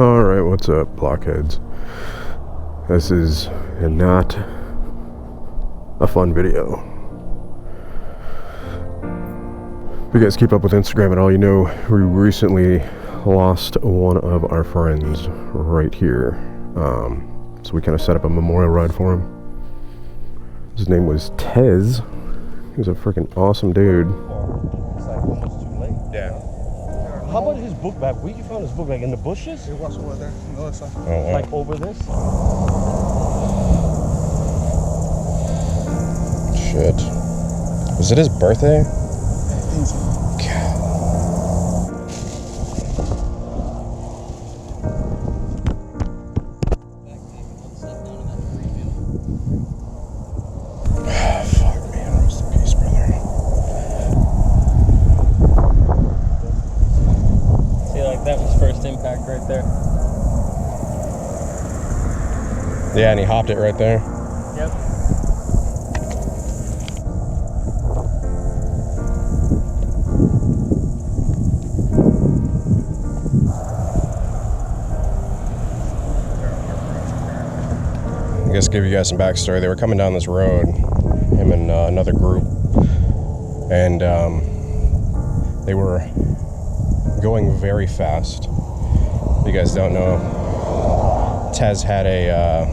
Alright, what's up, blockheads? This is not a fun video. If you guys keep up with Instagram at all, you know we recently lost one of our friends right here. So we kind of set up a memorial ride for him. His name was Tez. He was a freaking awesome dude. It's like almost too late. Yeah. How about his book bag? Where you found his book? Like in the bushes? It was over there, on the other side. Oh, wow. Like over this? Shit. Was it his birthday? I think so. Fuck, man. Rest in peace, brother. See, like that was first impact right there. Yeah, and he hopped it right there. Yep. I guess give you guys some backstory. They were coming down this road, him and another group, and they were going very fast. If you guys don't know, Tez had a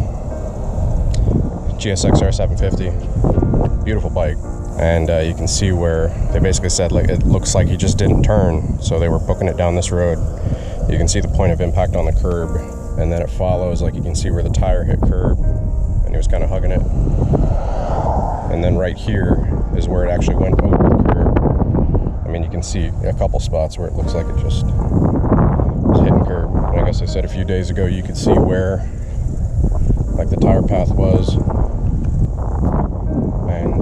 GSX-R 750, beautiful bike, and you can see where they basically said like it looks like he just didn't turn, so they were booking it down this road. You can see the point of impact on the curb, and then it follows, like you can see where the tire hit curb, and he was kind of hugging it. And then right here is where it actually went over the curb. I mean, you can see a couple spots where it looks like it just was hitting curb. And I guess I said a few days ago you could see where like the tire path was. And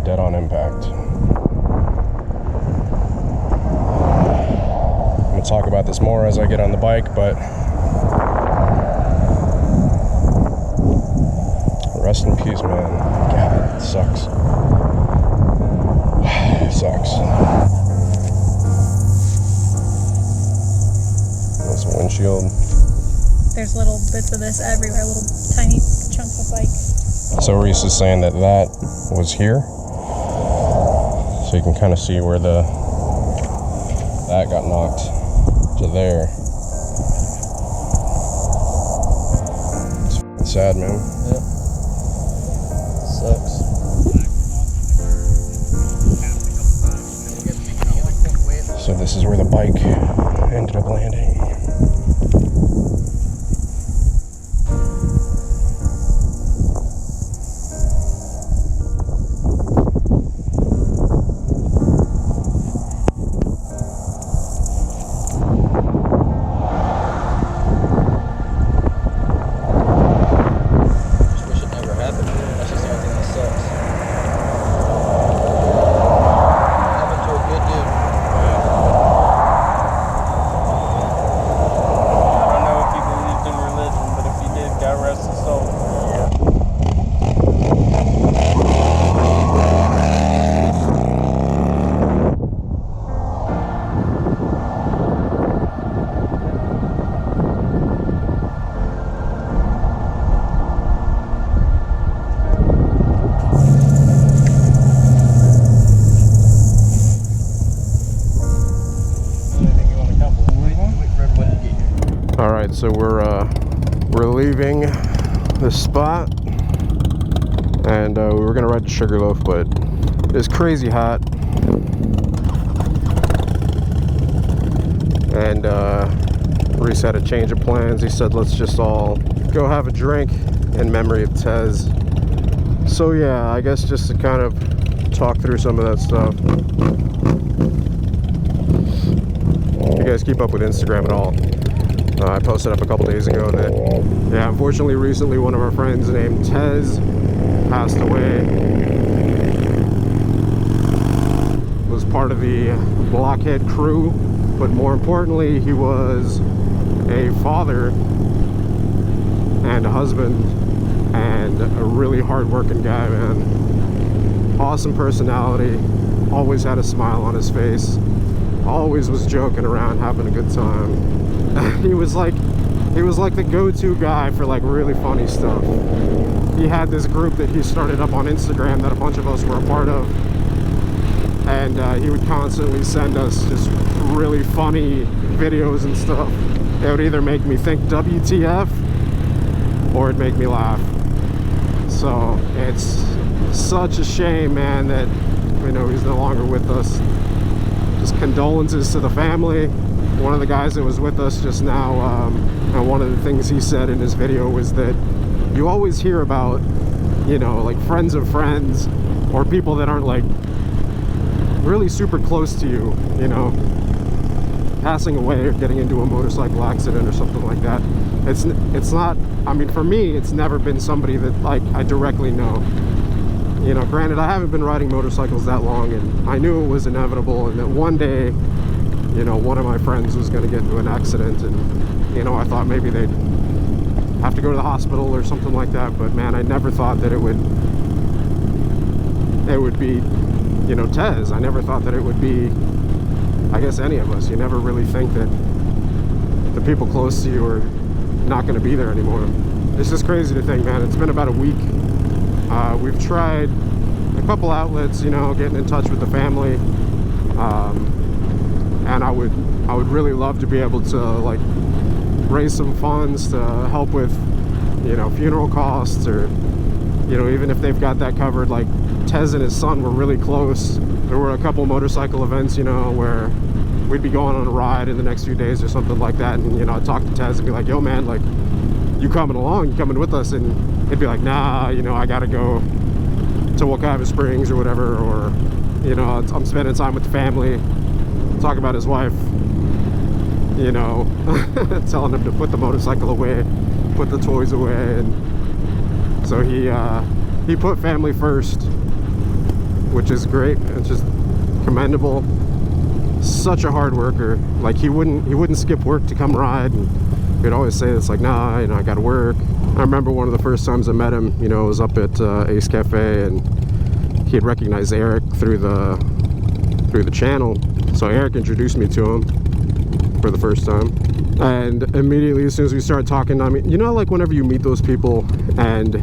dead on impact. I'm gonna talk about this more as I get on the bike, but rest in peace, man. God, it sucks. It sucks. That's a windshield. There's little bits of this everywhere, little tiny chunks of bike. So Reese is saying that that was here. So you can kind of see where that got knocked to there. It's sad, man. Yep. Sucks. So this is where the bike ended up landing. Alright, so we're leaving this spot, and we were gonna ride to Sugarloaf, but it's crazy hot, and Reese had a change of plans. He said let's just all go have a drink in memory of Tez. So yeah, I guess just to kind of talk through some of that stuff. If you guys keep up with Instagram at all, I posted up a couple days ago that, yeah, unfortunately recently one of our friends named Tez passed away. Was part of the Blockhead crew, but more importantly, he was a father and a husband and a really hard-working guy, man. Awesome personality, always had a smile on his face, always was joking around, having a good time. He was like the go-to guy for like really funny stuff. He had this group that he started up on Instagram that a bunch of us were a part of, and he would constantly send us just really funny videos and stuff. It would either make me think WTF or it'd make me laugh. So it's such a shame, man, that he's no longer with us. Just condolences to the family. One of the guys that was with us just now, and one of the things he said in his video was that you always hear about, like friends of friends or people that aren't like really super close to you, passing away or getting into a motorcycle accident or something like that. It's not, I mean, for me, it's never been somebody that like I directly know. Granted, I haven't been riding motorcycles that long, and I knew it was inevitable, and that one day, one of my friends was going to get into an accident, and I thought maybe they'd have to go to the hospital or something like that. But man, I never thought that it would be Tez. I never thought that it would be, I guess, any of us. You never really think that the people close to you are not going to be there anymore. It's just crazy to think, man. It's been about a week. We've tried a couple outlets, getting in touch with the family, and I would really love to be able to like raise some funds to help with funeral costs, or even if they've got that covered. Like Tez and his son were really close. There were a couple motorcycle events where we'd be going on a ride in the next few days or something like that, and I'd talk to Tez and be like, yo man, like, you coming along, you coming with us? And he'd be like, nah, I gotta go to Wakaiva Springs or whatever, or I'm spending time with the family. Talk about his wife, telling him to put the motorcycle away, put the toys away. And so he put family first, which is great. It's just commendable. Such a hard worker. Like he wouldn't skip work to come ride, and he'd always say it's like, nah, I gotta work. I remember one of the first times I met him, it was up at Ace Cafe, and he had recognized Eric through the channel. So Eric introduced me to him for the first time, and immediately as soon as we started talking, I mean, like whenever you meet those people, and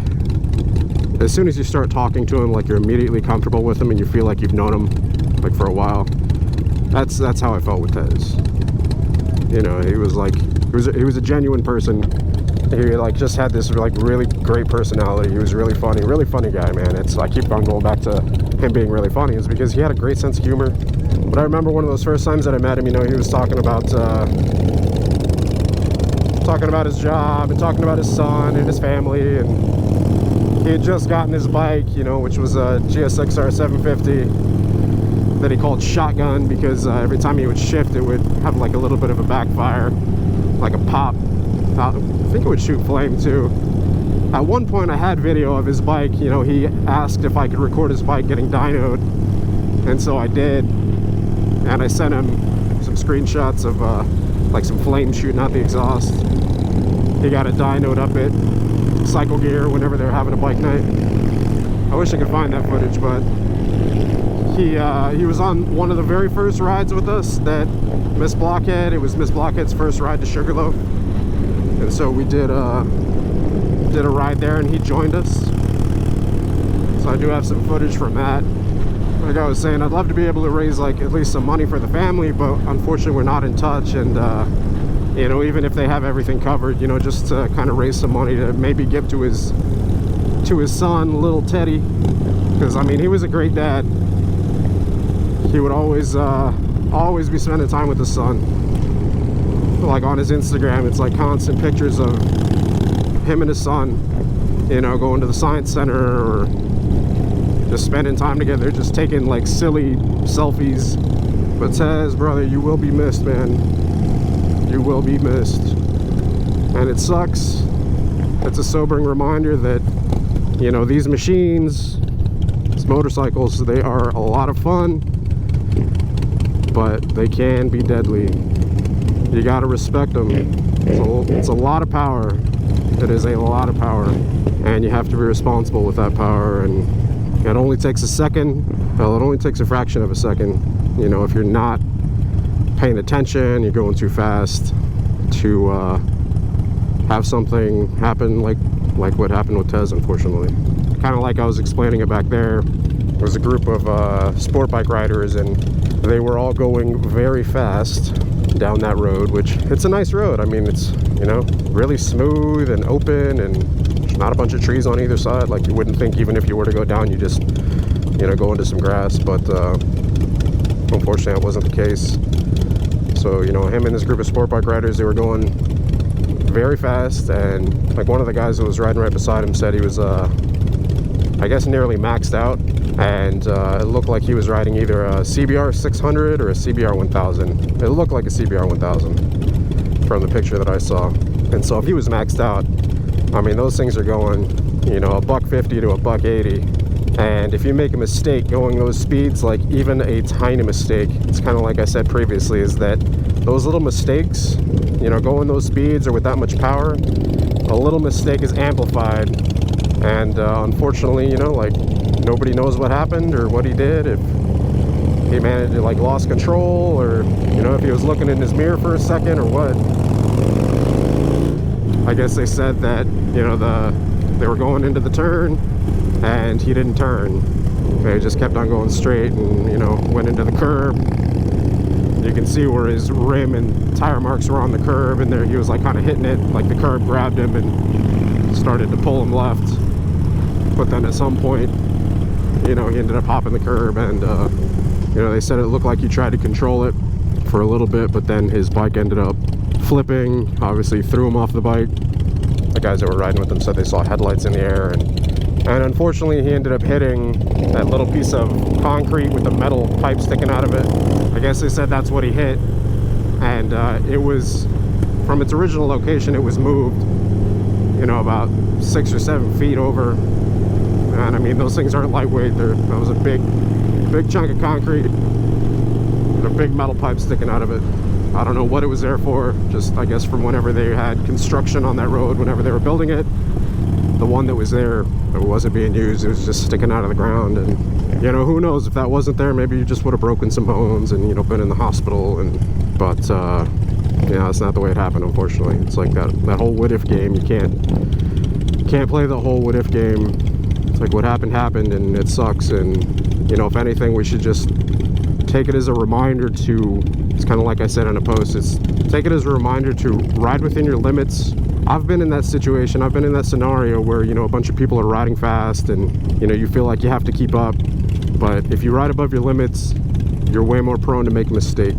as soon as you start talking to them, like you're immediately comfortable with them and you feel like you've known them like for a while. That's how I felt with Tez. He was like, he was a genuine person. He like just had this like really great personality. He was really funny guy, man. I keep on going back to him being really funny, is because he had a great sense of humor. But I remember one of those first times that I met him, he was talking about his job and talking about his son and his family, and he had just gotten his bike, which was a GSXR 750 that he called Shotgun, because every time he would shift, it would have like a little bit of a backfire, like a pop. I think it would shoot flame too. At one point I had video of his bike. He asked if I could record his bike getting dynoed, and so I did, and I sent him some screenshots of like some flame shooting out the exhaust. He got it dynoed up at Cycle Gear whenever they were having a bike night. I wish I could find that footage, but he was on one of the very first rides with us that Miss Blockhead. It was Miss Blockhead's first ride to Sugarloaf, and so we did a ride there, and he joined us. So I do have some footage from that. Like I was saying, I'd love to be able to raise like at least some money for the family, but unfortunately we're not in touch. And even if they have everything covered, just to kind of raise some money to maybe give to his son, little Teddy, because I mean, he was a great dad. He would always be spending time with his son. Like on his Instagram, it's like constant pictures of him and his son, going to the science center, or just spending time together, just taking like silly selfies. But Tez, brother, you will be missed, man. You will be missed. And it sucks. It's a sobering reminder that, these machines, these motorcycles, they are a lot of fun, but they can be deadly. You gotta respect them. It's a lot of power. It is a lot of power, and you have to be responsible with that power, and it only takes a second. Well, it only takes a fraction of a second, you know, if you're not paying attention, you're going too fast, to have something happen like what happened with Tez, unfortunately. Kind of like I was explaining it back there. There was a group of sport bike riders, and they were all going very fast down that road, which it's a nice road. I mean, it's, you know, really smooth and open, and there's not a bunch of trees on either side like you wouldn't think. Even if you were to go down, you just, you know, go into some grass, but unfortunately that wasn't the case. So, you know, him and this group of sport bike riders, they were going very fast, and like one of the guys that was riding right beside him said he was I guess nearly maxed out, and it looked like he was riding either a CBR 600 or a CBR 1000. It looked like a CBR 1000 from the picture that I saw. And so if he was maxed out, I mean, those things are going, you know, $150 to $180. And if you make a mistake going those speeds, like even a tiny mistake, it's kind of like I said previously, is that those little mistakes, you know, going those speeds or with that much power, a little mistake is amplified. And unfortunately, you know, like, nobody knows what happened or what he did, if he managed to, like, lost control, or, you know, if he was looking in his mirror for a second or what. I guess they said that, you know, they were going into the turn and he didn't turn. They just kept on going straight and, you know, went into the curb. You can see where his rim and tire marks were on the curb, and there he was like kind of hitting it, like the curb grabbed him and started to pull him left. But then at some point, you know, he ended up hopping the curb, and you know, they said it looked like he tried to control it for a little bit, but then his bike ended up flipping, obviously threw him off the bike. The guys that were riding with him said they saw headlights in the air, and unfortunately he ended up hitting that little piece of concrete with the metal pipe sticking out of it. I guess they said that's what he hit, and it was, from its original location, it was moved, you know, about 6 or 7 feet over. And I mean, those things aren't lightweight. That was a big chunk of concrete and a big metal pipe sticking out of it. I don't know what it was there for, just I guess from whenever they had construction on that road, whenever they were building it. The one that was there, it wasn't being used, it was just sticking out of the ground. And, you know, who knows, if that wasn't there, maybe you just would have broken some bones and, you know, been in the hospital. But yeah, that's not the way it happened, unfortunately. It's like that whole what if game. You can't play the whole what if game. It's like what happened, and it sucks. And, you know, if anything, we should just take it as a reminder to, it's kind of like I said in a post, it's take it as a reminder to ride within your limits. I've been in that situation, I've been in that scenario where, you know, a bunch of people are riding fast and, you know, you feel like you have to keep up. But if you ride above your limits, you're way more prone to make a mistake.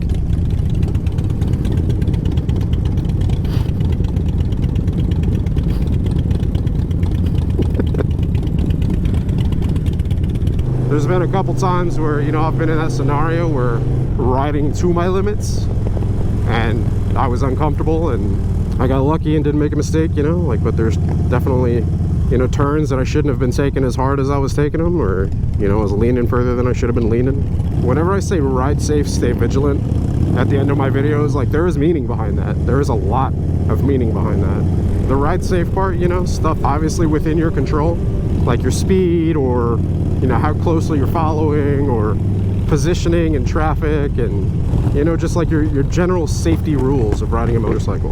There's been a couple times where, you know, I've been in that scenario where riding to my limits and I was uncomfortable and I got lucky and didn't make a mistake, you know, like, but there's definitely, you know, turns that I shouldn't have been taking as hard as I was taking them, or, you know, I was leaning further than I should have been leaning. Whenever I say ride safe, stay vigilant at the end of my videos, like, there is meaning behind that. There is a lot of meaning behind that. The ride safe part, you know, stuff obviously within your control, like your speed, or, you know, how closely you're following, or positioning in traffic, and, you know, just like your general safety rules of riding a motorcycle.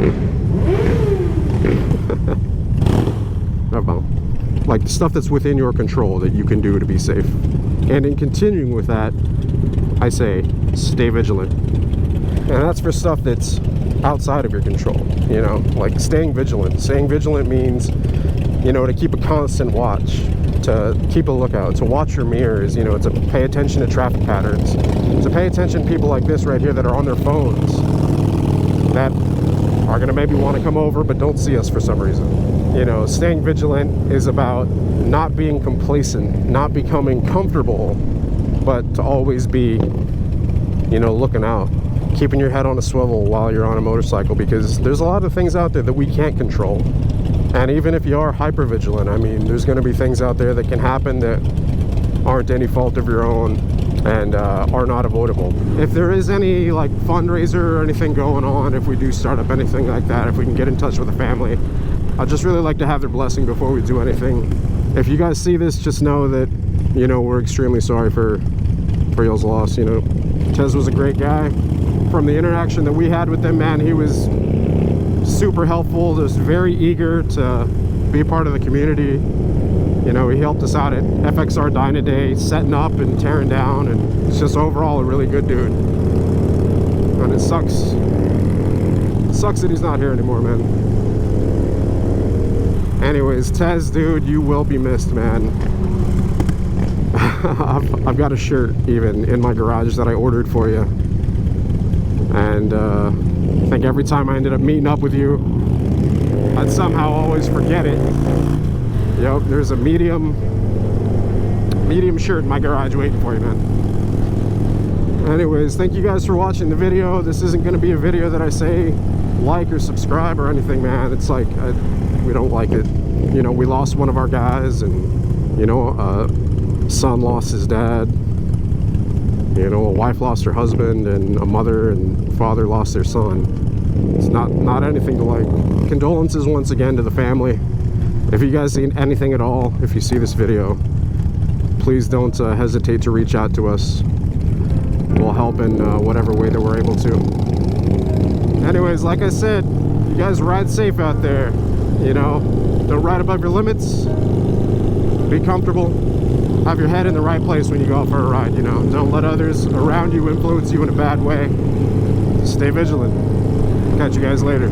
Like the stuff that's within your control that you can do to be safe. And in continuing with that, I say stay vigilant. And that's for stuff that's outside of your control, you know, like staying vigilant. Staying vigilant means, you know, to keep a constant watch, to keep a lookout, to watch your mirrors, you know, to pay attention to traffic patterns, to pay attention to people like this right here that are on their phones, that are gonna maybe want to come over but don't see us for some reason. You know, staying vigilant is about not being complacent, not becoming comfortable, but to always be, you know, looking out, keeping your head on a swivel while you're on a motorcycle, because there's a lot of things out there that we can't control. And even if you are hyper vigilant, I mean, there's going to be things out there that can happen that aren't any fault of your own. and are not avoidable. If there is any like fundraiser or anything going on, if we do start up anything like that, if we can get in touch with the family, I'd just really like to have their blessing before we do anything. If you guys see this, just know that, you know, we're extremely sorry for y'all's loss. You know, Tez was a great guy. From the interaction that we had with him, man, he was super helpful, just very eager to be part of the community. You know, he helped us out at FXR Dyna Day, setting up and tearing down, and it's just overall a really good dude. And it sucks that he's not here anymore, man. Anyways, Tez, dude, you will be missed, man. I've got a shirt even in my garage that I ordered for you, and I think every time I ended up meeting up with you, I'd somehow always forget it. Yep, there's a medium shirt in my garage waiting for you, man. Anyways, thank you guys for watching the video. This isn't going to be a video that I say like or subscribe or anything, man. It's like we don't like it. You know, we lost one of our guys, and you know, son lost his dad. You know, a wife lost her husband, and a mother and father lost their son. It's not anything to like. Condolences once again to the family. If you guys see anything at all, if you see this video, please don't hesitate to reach out to us. We'll help in whatever way that we're able to. Anyways, like I said, you guys ride safe out there. You know, don't ride above your limits. Be comfortable. Have your head in the right place when you go out for a ride, you know. Don't let others around you influence you in a bad way. Stay vigilant. Catch you guys later.